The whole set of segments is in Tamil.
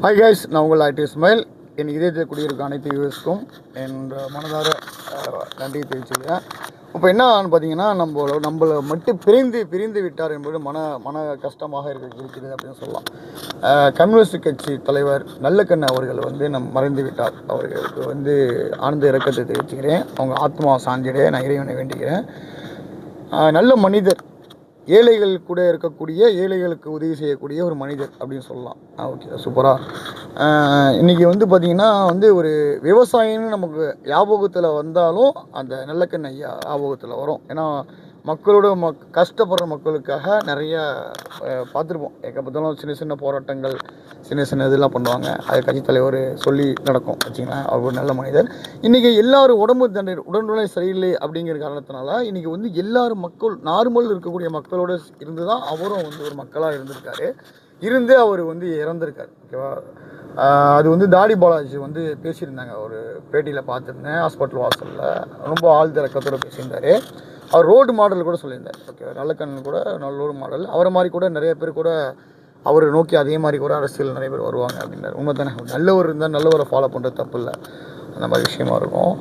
ஹாய் கைஸ், நான் உங்கள் ஐடி இஸ்மாயில். என் இதயத்தை குடியிருக்க அனைத்து யூஎஸ்க்கும் என் மனதார நன்றி தெரிவிச்சுக்கிறேன். இப்போ என்னன்னு பார்த்தீங்கன்னா, நம்மளை மட்டும் பிரிந்து விட்டார் என்பது மன கஷ்டமாக இருக்கிறது அப்படின்னு சொல்லலாம். கம்யூனிஸ்ட் கட்சி தலைவர் நல்லக்கண்ணு அவர்கள் மறைந்து விட்டார். அவர்களுக்கு ஆழ்ந்த இரக்கத்தை தெரிவிச்சுக்கிறேன். அவங்க ஆத்மா சாந்திடைய நான் இறைவனை வேண்டிக்கிறேன். நல்ல மனிதர், ஏழைகள் கூட இருக்கக்கூடிய, ஏழைகளுக்கு உதவி செய்யக்கூடிய ஒரு மனிதர் அப்படின்னு சொல்லலாம். ஓகே, சூப்பராக. இன்றைக்கி பார்த்திங்கன்னா ஒரு விவசாயின்னு நமக்கு ஞாபகத்தில் வந்தாலும் அந்த நல்லக்கண்ணு ஐயா ஞாபகத்தில் வரும். ஏன்னா மக்களோட கஷ்டப்படுற மக்களுக்காக நிறையா பார்த்துருப்போம். பார்த்தாலும் சின்ன சின்ன போராட்டங்கள், சின்ன இதெல்லாம் பண்ணுவாங்க. அது கட்சித் தலைவர் சொல்லி நடக்கும் வச்சிங்களேன். அவர் ஒரு நல்ல மனிதர். இன்றைக்கி எல்லோரும் உடல்நிலை சரியில்லை அப்படிங்கிற காரணத்தினால இன்றைக்கி எல்லோரும் நார்மல் இருக்கக்கூடிய மக்களோடு இருந்து தான் அவரும் ஒரு மக்களாக இருந்திருக்காரு. அவர் இறந்திருக்கார். ஓகேவா? அது தாடி பாலாஜி பேசியிருந்தாங்க. ஒரு பேட்டியில் பார்த்துருந்தேன். ஹாஸ்பிட்டல் வாசலில் ரொம்ப ஆழ்ந்த இறக்கத்தோடு பேசியிருந்தார். அவர் ரோடு மாடல் கூட சொல்லியிருந்தார். ஓகே, நல்லக்கண்ணு கூட நல்ல ஒரு மாடல். அவரை மாதிரி கூட நிறைய பேர் கூட அவரை நோக்கி அதே மாதிரி கூட அரசியல் நிறைய பேர் வருவாங்க அப்படின்னாரு. உண்மை தானே? நல்லவர் இருந்தால் நல்லவரை ஃபாலோ பண்ணுறது தப்பு இல்லை. அந்த மாதிரி விஷயமா இருக்கும்.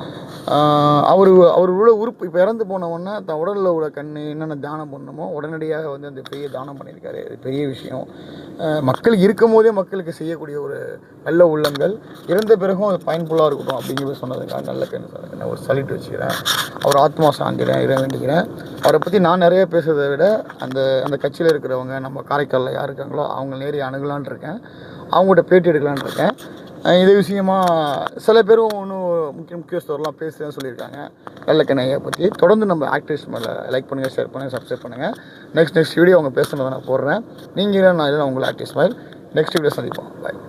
அவரோட உறுப்பு இப்போ இறந்து போனவொன்னே தன் உடலில் உள்ள கண்ணு என்னென்ன தானம் பண்ணணுமோ உடனடியாக அந்த பெரிய தானம் பண்ணியிருக்காரு. அது பெரிய விஷயம். மக்களுக்கு இருக்கும் போதே மக்களுக்கு செய்யக்கூடிய ஒரு நல்ல உள்ளங்கள் இறந்த பிறகும் அது பயன்புள்ளாக இருக்கட்டும் அப்படிங்கிறது சொன்னதுக்காக நல்லக்கண்ணு நான் ஒரு சல்யூட் வச்சுக்கிறேன். அவர் ஆத்மா சாந்திக்கிறேன், இறை வேண்டிக்கிறேன். அவரை பற்றி நான் நிறைய பேசுறதை விட அந்த கட்சியில் இருக்கிறவங்க, நம்ம காரைக்காலில் யார் இருக்காங்களோ அவங்க நேரே அணுகலான் இருக்கேன். அவங்கள்ட்ட பேட்டி எடுக்கலான் இருக்கேன். இது விஷயமாக சில பேரும் இன்னும் முக்கியஸ்தவரெலாம் பேசுகிறேன்னு சொல்லியிருக்காங்க நல்லக்கண்ணு ஐயா பற்றி. தொடர்ந்து நம்ம ஆக்டிவிஸ்ட் மேலே லைக் பண்ணுங்கள், ஷேர் பண்ணுங்கள், சப்ஸ்கிரைப் பண்ணுங்கள். நெக்ஸ்ட் வீடியோ அவங்க பேசுனதை நான் போடுறேன். நீங்கள் நான் உங்களை ஆக்டிவிஸ்ட் மேல் நெக்ஸ்ட் வீடியோ சந்திப்போம். பாய்.